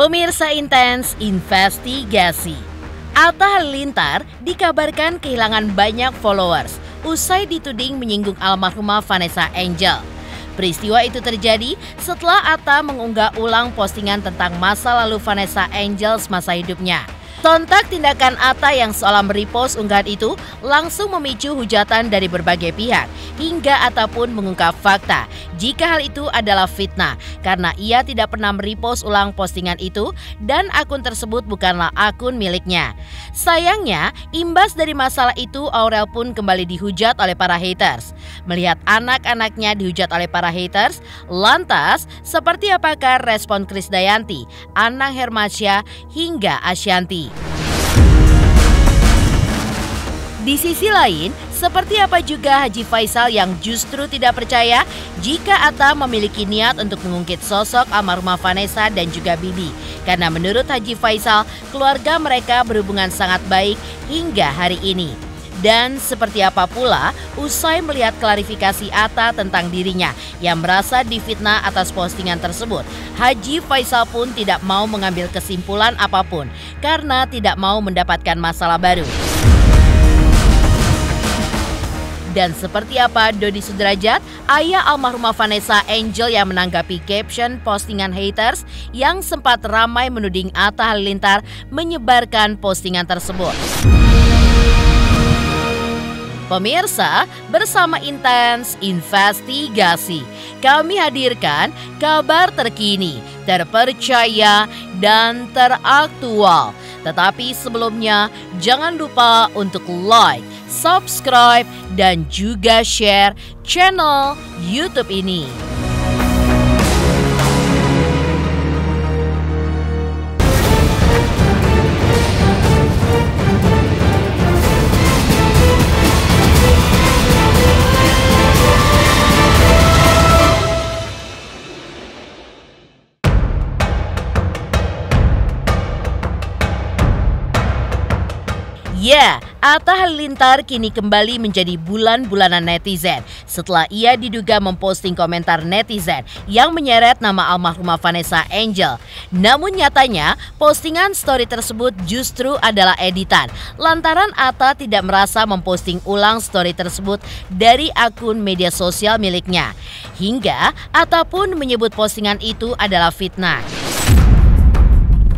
Pemirsa Intens investigasi. Atta Halilintar dikabarkan kehilangan banyak followers usai dituding menyinggung almarhumah Vanessa Angel. Peristiwa itu terjadi setelah Atta mengunggah ulang postingan tentang masa lalu Vanessa Angel semasa hidupnya. Sontak tindakan Atta yang seolah merepost unggahan itu langsung memicu hujatan dari berbagai pihak, hingga Atta pun mengungkap fakta jika hal itu adalah fitnah karena ia tidak pernah merepost ulang postingan itu dan akun tersebut bukanlah akun miliknya. Sayangnya, imbas dari masalah itu Aurel pun kembali dihujat oleh para haters. Melihat anak-anaknya dihujat oleh para haters, lantas seperti apakah respon Krisdayanti, Anang Hermansyah hingga Ashanti? Di sisi lain, seperti apa juga Haji Faisal yang justru tidak percaya jika Atta memiliki niat untuk mengungkit sosok almarhumah Vanessa dan juga Bibi. Karena menurut Haji Faisal, keluarga mereka berhubungan sangat baik hingga hari ini. Dan seperti apa pula, usai melihat klarifikasi Atta tentang dirinya yang merasa difitnah atas postingan tersebut, Haji Faisal pun tidak mau mengambil kesimpulan apapun karena tidak mau mendapatkan masalah baru. Dan seperti apa Dodi Sudrajat, ayah almarhumah Vanessa Angel yang menanggapi caption postingan haters yang sempat ramai menuding Atta Halilintar menyebarkan postingan tersebut. Pemirsa, bersama Intens Investigasi, kami hadirkan kabar terkini, terpercaya, dan teraktual. Tetapi sebelumnya, jangan lupa untuk like, subscribe, dan juga share channel YouTube ini. Ya, Atta Halilintar kini kembali menjadi bulan-bulanan netizen setelah ia diduga memposting komentar netizen yang menyeret nama almarhumah Vanessa Angel. Namun nyatanya, postingan story tersebut justru adalah editan lantaran Atta tidak merasa memposting ulang story tersebut dari akun media sosial miliknya. Hingga Atta pun menyebut postingan itu adalah fitnah.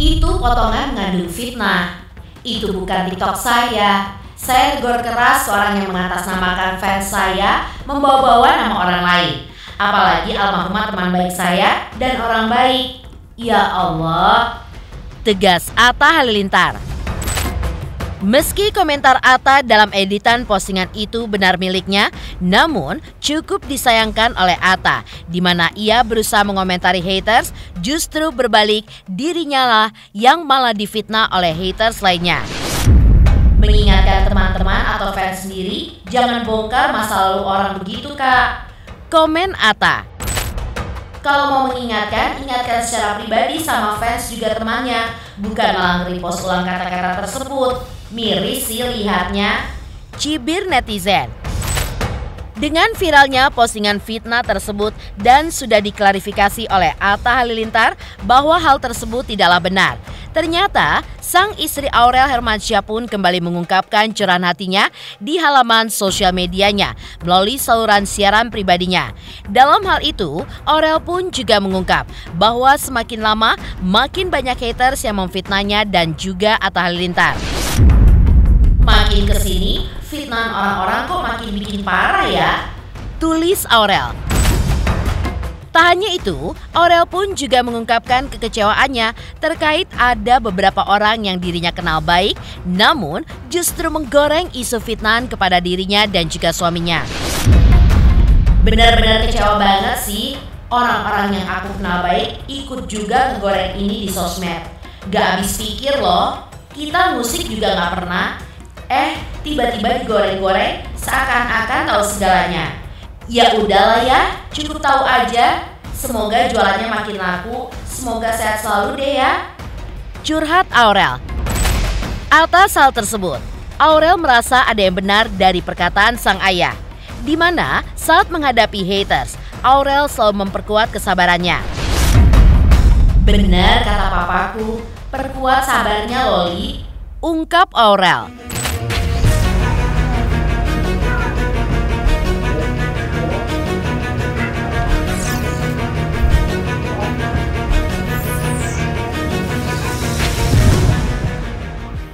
Itu potongan mengandung fitnah. Itu bukan TikTok saya. Saya tegur keras orang yang mengatasnamakan fans saya membawa-bawa nama orang lain. Apalagi almarhumah teman baik saya dan orang baik. Ya Allah, tegas Atta Halilintar. Meski komentar Atta dalam editan postingan itu benar miliknya, namun cukup disayangkan oleh Atta, di mana ia berusaha mengomentari haters, justru berbalik dirinya lah yang malah difitnah oleh haters lainnya. Mengingatkan teman-teman atau fans sendiri, jangan bongkar masa lalu orang begitu, Kak. Komen Atta. Kalau mau mengingatkan, ingatkan secara pribadi sama fans juga temannya, bukan malah nge-repost ulang kata-kata tersebut. Miris sih lihatnya. Cibir netizen. Dengan viralnya postingan fitnah tersebut dan sudah diklarifikasi oleh Atta Halilintar bahwa hal tersebut tidaklah benar. Ternyata sang istri Aurel Hermansyah pun kembali mengungkapkan curahan hatinya di halaman sosial medianya melalui saluran siaran pribadinya. Dalam hal itu, Aurel pun juga mengungkap bahwa semakin lama makin banyak haters yang memfitnahnya dan juga Atta Halilintar. Makin kesini, fitnahan orang-orang kok makin bikin parah ya, tulis Aurel. Tak hanya itu, Aurel pun juga mengungkapkan kekecewaannya terkait ada beberapa orang yang dirinya kenal baik, namun justru menggoreng isu fitnahan kepada dirinya dan juga suaminya. Benar-benar kecewa banget sih, orang-orang yang aku kenal baik ikut juga ngegoreng ini di sosmed. Gak habis pikir loh, kita musik juga gak pernah. Tiba-tiba digoreng-goreng seakan-akan tahu segalanya. Ya udahlah ya, cukup tahu aja. Semoga jualannya makin laku. Semoga sehat selalu deh ya. Curhat Aurel. Atas hal tersebut, Aurel merasa ada yang benar dari perkataan sang ayah, di mana saat menghadapi haters, Aurel selalu memperkuat kesabarannya. Bener kata papaku, perkuat sabarnya Loli. Ungkap Aurel.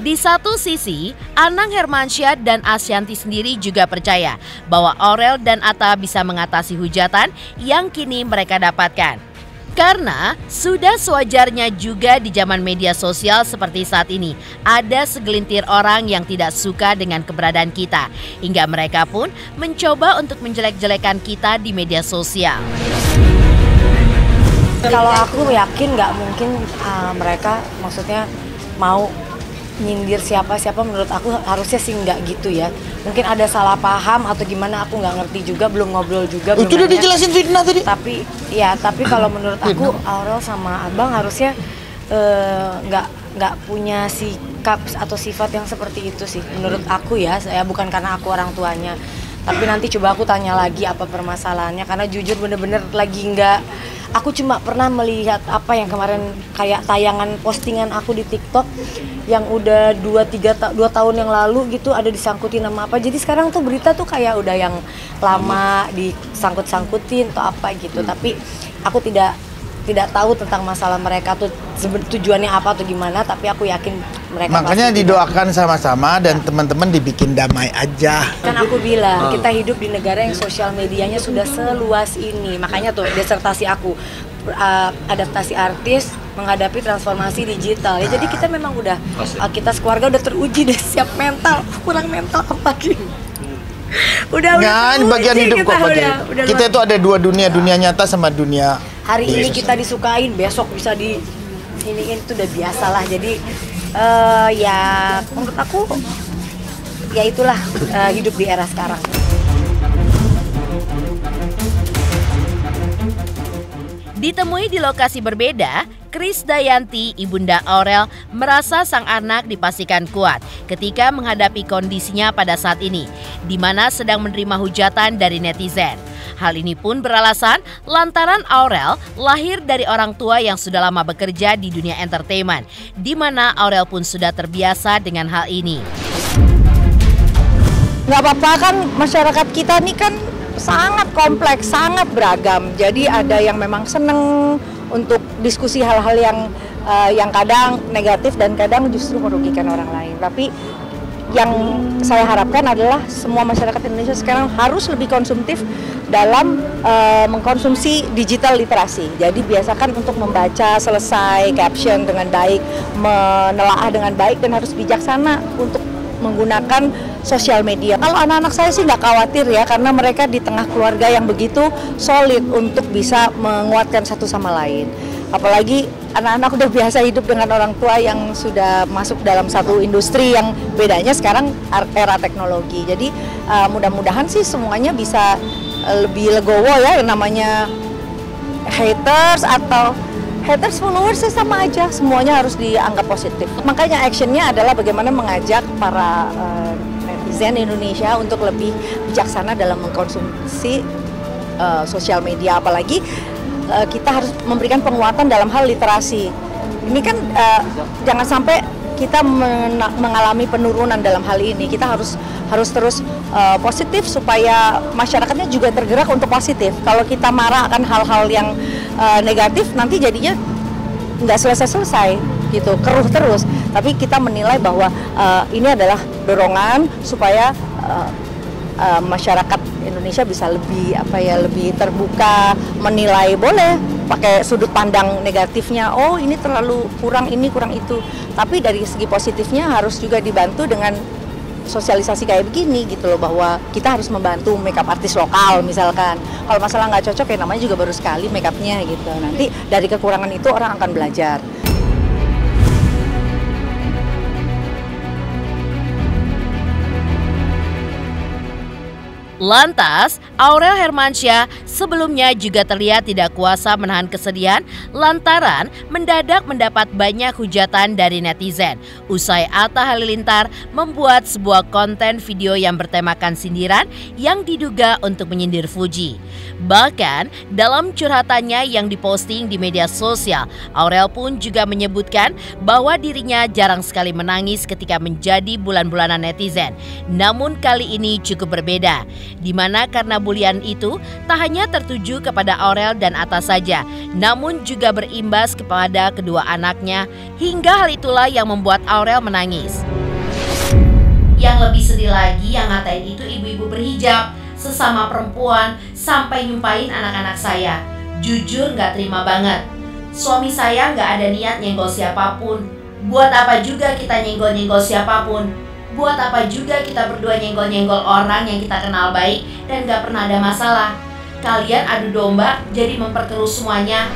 Di satu sisi, Anang Hermansyah dan Asyanti sendiri juga percaya bahwa Aurel dan Atta bisa mengatasi hujatan yang kini mereka dapatkan. Karena sudah sewajarnya juga di zaman media sosial seperti saat ini, ada segelintir orang yang tidak suka dengan keberadaan kita, hingga mereka pun mencoba untuk menjelek-jelekan kita di media sosial. Kalau aku yakin nggak mungkin mereka maksudnya mau nyindir siapa-siapa, menurut aku harusnya sih nggak gitu ya. Mungkin ada salah paham atau gimana, aku nggak ngerti juga, belum ngobrol juga. Itu udah dijelasin Fitnah tadi. Tapi kalau menurut aku Aurel sama Abang harusnya nggak punya sikap atau sifat yang seperti itu sih. Menurut aku ya, saya bukan karena aku orang tuanya. Tapi nanti coba aku tanya lagi apa permasalahannya, karena jujur bener-bener lagi nggak. Aku cuma pernah melihat apa yang kemarin kayak tayangan postingan aku di TikTok yang udah 2 tahun yang lalu gitu, ada disangkutin nama apa. Jadi sekarang tuh berita tuh kayak udah yang lama disangkut-sangkutin atau apa gitu. Tapi aku tidak tahu tentang masalah mereka tuh tujuannya apa atau gimana, tapi aku yakin mereka makanya didoakan sama-sama dan teman-teman dibikin damai aja. Kan aku bilang kita hidup di negara yang sosial medianya sudah seluas ini. Makanya tuh disertasi aku adaptasi artis menghadapi transformasi digital. Ya jadi kita memang udah kita sekeluarga udah teruji deh, siap mental. Kurang mental apa lagi? Udah bagian hidup kok kita itu ada dua dunia, dunia nyata sama dunia. Hari ini kita disukain, besok bisa di iniin, itu udah biasa lah. Jadi ya menurut aku ya itulah hidup di era sekarang. Ditemui di lokasi berbeda, Krisdayanti, ibunda Aurel, merasa sang anak dipastikan kuat ketika menghadapi kondisinya pada saat ini, di mana sedang menerima hujatan dari netizen. Hal ini pun beralasan lantaran Aurel lahir dari orang tua yang sudah lama bekerja di dunia entertainment, di mana Aurel pun sudah terbiasa dengan hal ini. Nggak apa-apa kan, masyarakat kita ini kan sangat kompleks, sangat beragam. Jadi ada yang memang seneng untuk diskusi hal-hal yang kadang negatif dan kadang justru merugikan orang lain. Tapi yang saya harapkan adalah semua masyarakat Indonesia sekarang harus lebih konsumtif dalam mengkonsumsi digital literasi. Jadi biasakan untuk membaca selesai caption dengan baik, menelaah dengan baik, dan harus bijaksana untuk menggunakan sosial media. Kalau anak-anak saya sih nggak khawatir ya, karena mereka di tengah keluarga yang begitu solid untuk bisa menguatkan satu sama lain. Apalagi anak-anak udah biasa hidup dengan orang tua yang sudah masuk dalam satu industri yang bedanya sekarang era teknologi. Jadi mudah-mudahan sih semuanya bisa lebih legowo ya, yang namanya haters atau followers sama aja, semuanya harus dianggap positif. Makanya actionnya adalah bagaimana mengajak para netizen Indonesia untuk lebih bijaksana dalam mengkonsumsi sosial media, apalagi kita harus memberikan penguatan dalam hal literasi. Ini kan jangan sampai kita mengalami penurunan dalam hal ini. Kita harus terus positif supaya masyarakatnya juga tergerak untuk positif. Kalau kita marah akan hal-hal yang negatif, nanti jadinya nggak selesai-selesai gitu, keruh terus. Tapi kita menilai bahwa ini adalah dorongan supaya masyarakat Indonesia bisa lebih terbuka, menilai, boleh pakai sudut pandang negatifnya, oh ini terlalu kurang ini, kurang itu. Tapi dari segi positifnya harus juga dibantu dengan sosialisasi kayak begini gitu loh, bahwa kita harus membantu makeup artis lokal misalkan. Kalau masalah nggak cocok ya namanya juga baru sekali makeupnya gitu. Nanti dari kekurangan itu orang akan belajar. Lantas, Aurel Hermansyah sebelumnya juga terlihat tidak kuasa menahan kesedihan lantaran mendadak mendapat banyak hujatan dari netizen usai Atta Halilintar membuat sebuah konten video yang bertemakan sindiran yang diduga untuk menyindir Fuji. Bahkan dalam curhatannya yang diposting di media sosial, Aurel pun juga menyebutkan bahwa dirinya jarang sekali menangis ketika menjadi bulan-bulanan netizen. Namun kali ini cukup berbeda, di mana karena bulian itu tak hanya tertuju kepada Aurel dan Atta saja, namun juga berimbas kepada kedua anaknya, hingga hal itulah yang membuat Aurel menangis. Yang lebih sedih lagi yang ngatain itu ibu-ibu berhijab, sesama perempuan, sampai nyumpahin anak-anak saya. Jujur gak terima banget. Suami saya gak ada niat nyenggol siapapun. Buat apa juga kita nyenggol-nyenggol siapapun? Buat apa juga kita berdua nyenggol-nyenggol orang yang kita kenal baik dan gak pernah ada masalah? Kalian adu domba jadi memperkeruh semuanya.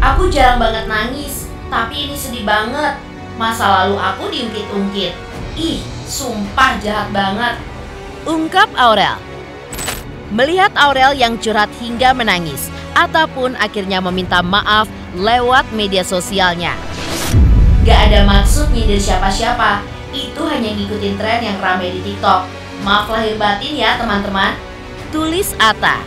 Aku jarang banget nangis, tapi ini sedih banget. Masa lalu aku diungkit-ungkit. Ih, sumpah jahat banget, ungkap Aurel. Melihat Aurel yang curhat hingga menangis, Atta pun akhirnya meminta maaf lewat media sosialnya. Gak ada maksud nyindir siapa-siapa, itu hanya ngikutin tren yang rame di TikTok. Maaf lahir batin ya teman-teman, tulis Atta.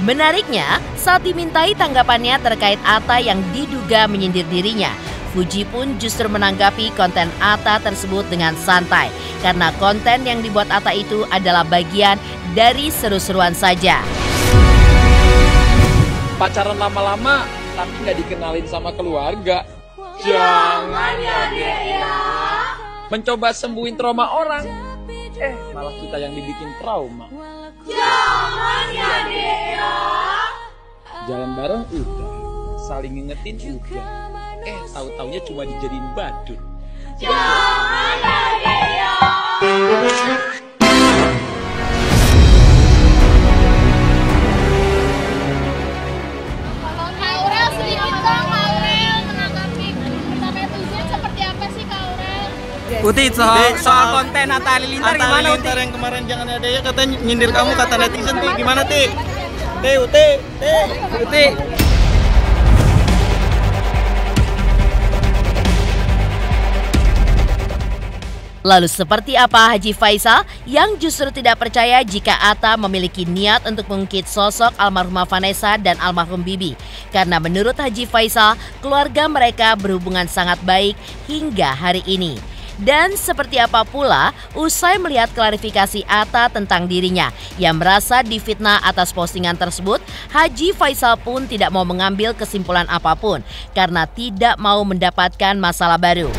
Menariknya, saat dimintai tanggapannya terkait Atta yang diduga menyindir dirinya, Fuji pun justru menanggapi konten Atta tersebut dengan santai, karena konten yang dibuat Atta itu adalah bagian dari seru-seruan saja. Pacaran lama-lama tapi nggak dikenalin sama keluarga. Jangan ya dek ya. Mencoba sembuhin trauma orang, malah kita yang dibikin trauma. Jangan ya dek ya. Jalan bareng udah, saling ngingetin udah. Tahu-taunya cuma dijadiin badut. Jangan ya dek ya. Uti, soal konten Atta Halilintar gimana Uti? Yang kemarin jangan ada ya katanya nyindir kamu kata netizen Ti, gimana Ti? Uti. Lalu seperti apa Haji Faisal yang justru tidak percaya jika Atta memiliki niat untuk mengungkit sosok almarhumah Vanessa dan almarhum Bibi? Karena menurut Haji Faisal, keluarga mereka berhubungan sangat baik hingga hari ini. Dan seperti apa pula, usai melihat klarifikasi Atta tentang dirinya yang merasa difitnah atas postingan tersebut, Haji Faisal pun tidak mau mengambil kesimpulan apapun karena tidak mau mendapatkan masalah baru.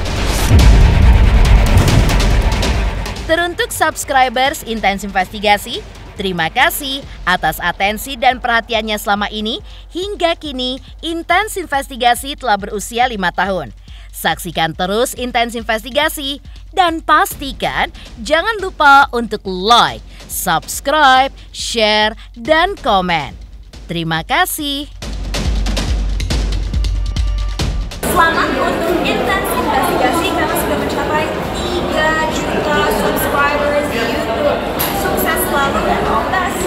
Teruntuk subscribers Intens Investigasi, terima kasih atas atensi dan perhatiannya selama ini. Hingga kini, Intens Investigasi telah berusia 5 tahun. Saksikan terus Intens Investigasi dan pastikan jangan lupa untuk like, subscribe, share, dan komen. Terima kasih. Selamat untuk Intens Investigasi karena sudah mencapai 3 juta subscribers di YouTube. Sukses selalu dan all the best.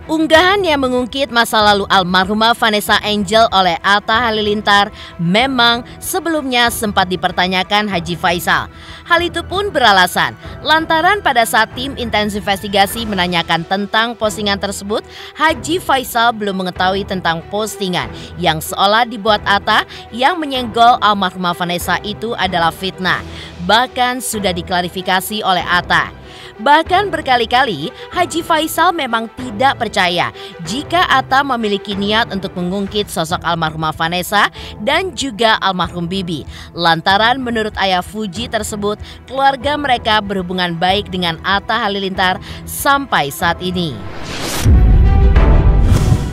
Unggahan yang mengungkit masa lalu almarhumah Vanessa Angel oleh Atta Halilintar memang sebelumnya sempat dipertanyakan Haji Faisal. Hal itu pun beralasan lantaran pada saat tim Intens Investigasi menanyakan tentang postingan tersebut, Haji Faisal belum mengetahui tentang postingan yang seolah dibuat Atta yang menyenggol almarhumah Vanessa itu adalah fitnah. Bahkan sudah diklarifikasi oleh Atta. Bahkan berkali-kali Haji Faisal memang tidak percaya jika Atta memiliki niat untuk mengungkit sosok almarhumah Vanessa dan juga almarhum Bibi. Lantaran menurut ayah Fuji tersebut, keluarga mereka berhubungan baik dengan Atta Halilintar sampai saat ini.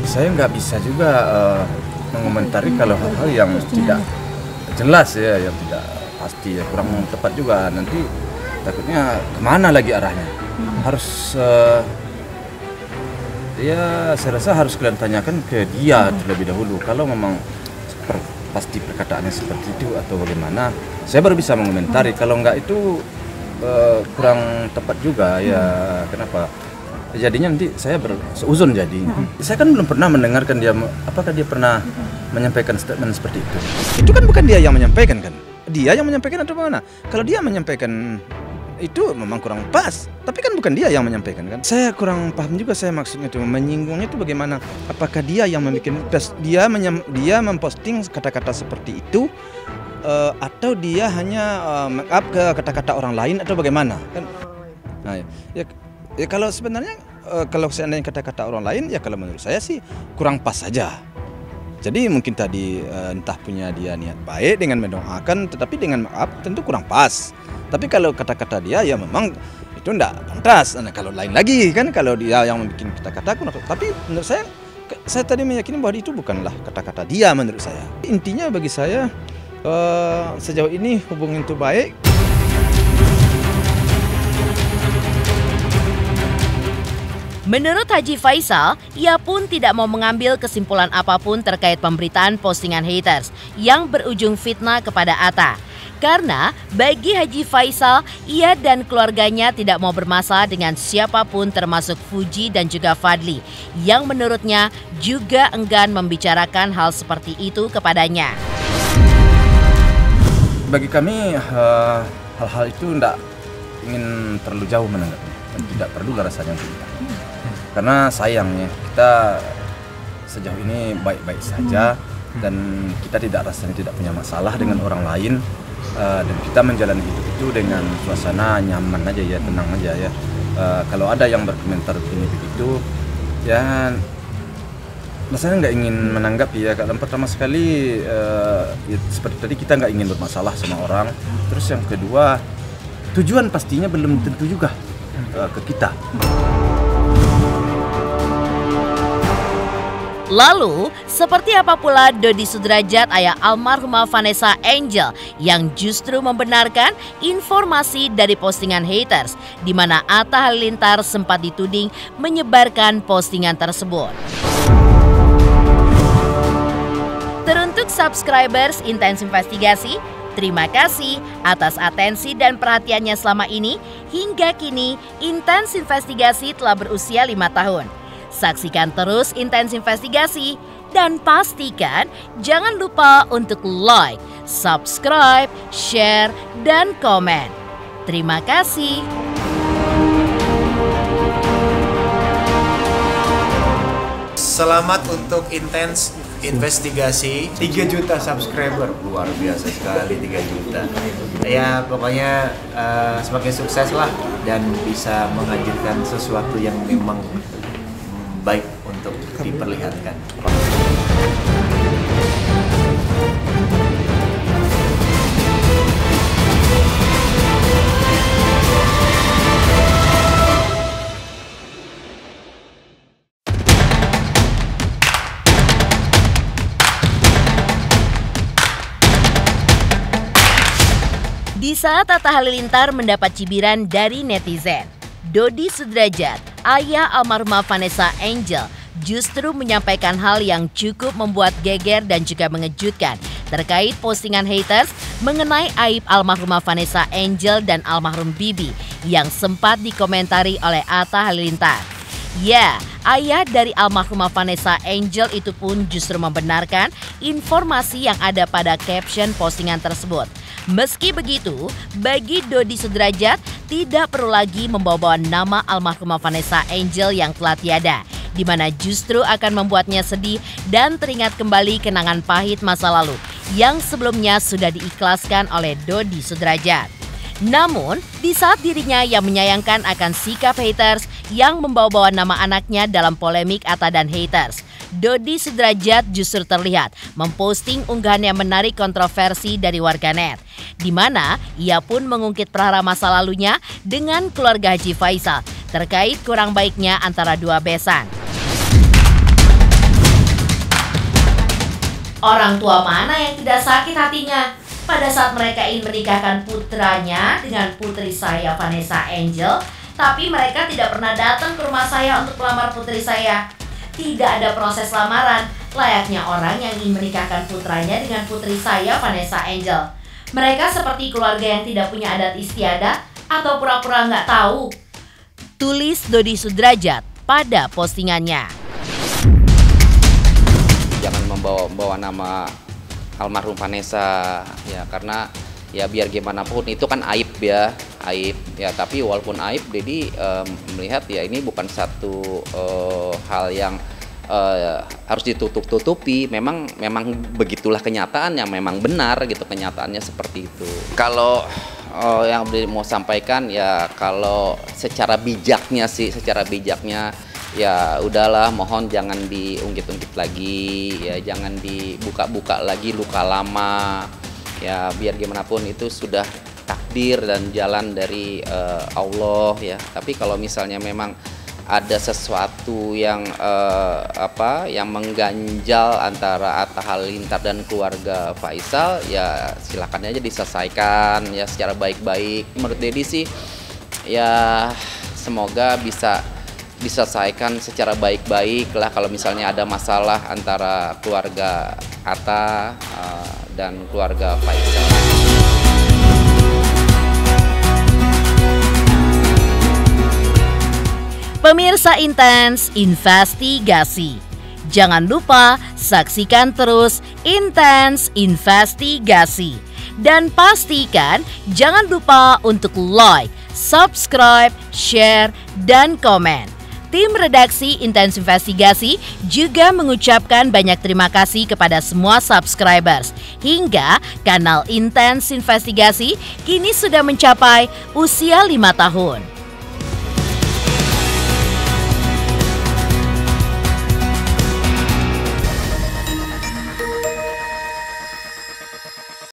Saya nggak bisa juga mengomentari kalau hal-hal yang tidak jelas ya, yang tidak pasti ya, kurang tepat juga. Nanti takutnya kemana lagi arahnya? Harus ya saya rasa harus kalian tanyakan ke dia terlebih dahulu. Kalau memang pasti perkataannya seperti itu atau bagaimana, saya baru bisa mengomentari. Kalau enggak itu kurang tepat juga ya. Kenapa? Jadinya nanti saya seuzon jadi. Saya kan belum pernah mendengarkan dia, apakah dia pernah menyampaikan statement seperti itu. Itu kan bukan dia yang menyampaikan kan? Dia yang menyampaikan atau bagaimana? Kalau dia menyampaikan itu memang kurang pas, tapi kan bukan dia yang menyampaikan kan? Saya kurang paham juga saya maksudnya itu menyinggungnya itu bagaimana? Apakah dia yang membuat dia memposting kata-kata seperti itu atau dia hanya make-up ke kata-kata orang lain atau bagaimana? Kan? Nah, ya kalau sebenarnya kalau seandainya kata-kata orang lain ya kalau menurut saya sih kurang pas saja. Jadi mungkin tadi entah punya dia niat baik dengan mendoakan, tetapi dengan maaf tentu kurang pas. Tapi kalau kata-kata dia ya memang itu enggak pantas. Nah, kalau lain lagi kan kalau dia yang membuat kata-kata kurang. Tapi menurut saya tadi meyakini bahwa itu bukanlah kata-kata dia menurut saya. Intinya bagi saya sejauh ini hubungan itu baik. Menurut Haji Faisal, ia pun tidak mau mengambil kesimpulan apapun terkait pemberitaan postingan haters yang berujung fitnah kepada Atta. Karena bagi Haji Faisal, ia dan keluarganya tidak mau bermasalah dengan siapapun termasuk Fuji dan juga Fadli, yang menurutnya juga enggan membicarakan hal seperti itu kepadanya. Bagi kami hal-hal itu tidak ingin terlalu jauh menanggapi, tidak perlu rasanya untuk kita. Karena sayangnya kita sejauh ini baik-baik saja dan kita rasanya tidak punya masalah dengan orang lain dan kita menjalani hidup itu dengan suasana nyaman aja ya, tenang aja ya. Kalau ada yang berkomentar begini begitu ya rasanya nggak ingin menanggapi ya. Karena pertama sekali ya, seperti tadi kita nggak ingin bermasalah sama orang. Terus yang kedua tujuan pastinya belum tentu juga ke kita. Lalu, seperti apa pula Dodi Sudrajat, ayah almarhumah Vanessa Angel, yang justru membenarkan informasi dari postingan haters, di mana Atta Halilintar sempat dituding menyebarkan postingan tersebut. Teruntuk subscribers Intens Investigasi, terima kasih atas atensi dan perhatiannya selama ini. Hingga kini, Intens Investigasi telah berusia 5 tahun. Saksikan terus Intens Investigasi dan pastikan jangan lupa untuk like, subscribe, share, dan komen. Terima kasih. Selamat untuk Intens Investigasi 3 juta subscriber, luar biasa sekali 3 juta. Ya pokoknya semakin sukses lah dan bisa menghadirkan sesuatu yang memang baik untuk diperlihatkan. Di saat Atta Halilintar mendapat cibiran dari netizen, Dodi Sudrajat, ayah almarhumah Vanessa Angel, justru menyampaikan hal yang cukup membuat geger dan juga mengejutkan terkait postingan haters mengenai aib almarhumah Vanessa Angel dan almarhum Bibi yang sempat dikomentari oleh Atta Halilintar. Ya, ayah dari almarhumah Vanessa Angel itu pun justru membenarkan informasi yang ada pada caption postingan tersebut. Meski begitu, bagi Dodi Sudrajat tidak perlu lagi membawa-bawa nama almarhumah Vanessa Angel yang telah tiada, di mana justru akan membuatnya sedih dan teringat kembali kenangan pahit masa lalu yang sebelumnya sudah diikhlaskan oleh Dodi Sudrajat. Namun, di saat dirinya yang menyayangkan akan sikap haters yang membawa-bawa nama anaknya dalam polemik Atta dan haters, Dodi Sudrajat justru terlihat memposting unggahan yang menarik kontroversi dari warganet, di mana ia pun mengungkit perkara masa lalunya dengan keluarga Haji Faisal terkait kurang baiknya antara dua besan. Orang tua mana yang tidak sakit hatinya pada saat mereka ingin menikahkan putranya dengan putri saya Vanessa Angel, tapi mereka tidak pernah datang ke rumah saya untuk melamar putri saya. Tidak ada proses lamaran layaknya orang yang ingin menikahkan putranya dengan putri saya Vanessa Angel. Mereka seperti keluarga yang tidak punya adat istiadat Atau pura-pura nggak tahu? Tulis Dodi Sudrajat pada postingannya. Jangan membawa nama almarhum Vanessa ya, karena ya biar gimana pun itu kan aib ya, tapi walaupun aib Dedi melihat ya ini bukan satu hal yang harus ditutup-tutupi. Memang begitulah kenyataan yang memang benar gitu, kenyataannya seperti itu. Kalau yang mau sampaikan ya, kalau secara bijaknya ya udahlah, mohon jangan diungkit-ungkit lagi ya, jangan dibuka-buka lagi luka lama ya, biar gimana pun itu sudah takdir dan jalan dari Allah ya. Tapi kalau misalnya memang ada sesuatu yang yang mengganjal antara Atta Halilintar dan keluarga Faisal, ya silakan aja diselesaikan ya secara baik-baik. Menurut Dedi sih ya semoga bisa diselesaikan secara baik-baik lah kalau misalnya ada masalah antara keluarga Atta dan keluarga Faisal. Pemirsa Intens Investigasi, jangan lupa saksikan terus Intens Investigasi. Dan pastikan jangan lupa untuk like, subscribe, share, dan komen. Tim redaksi Intens Investigasi juga mengucapkan banyak terima kasih kepada semua subscribers. Hingga kanal Intens Investigasi kini sudah mencapai usia 5 tahun.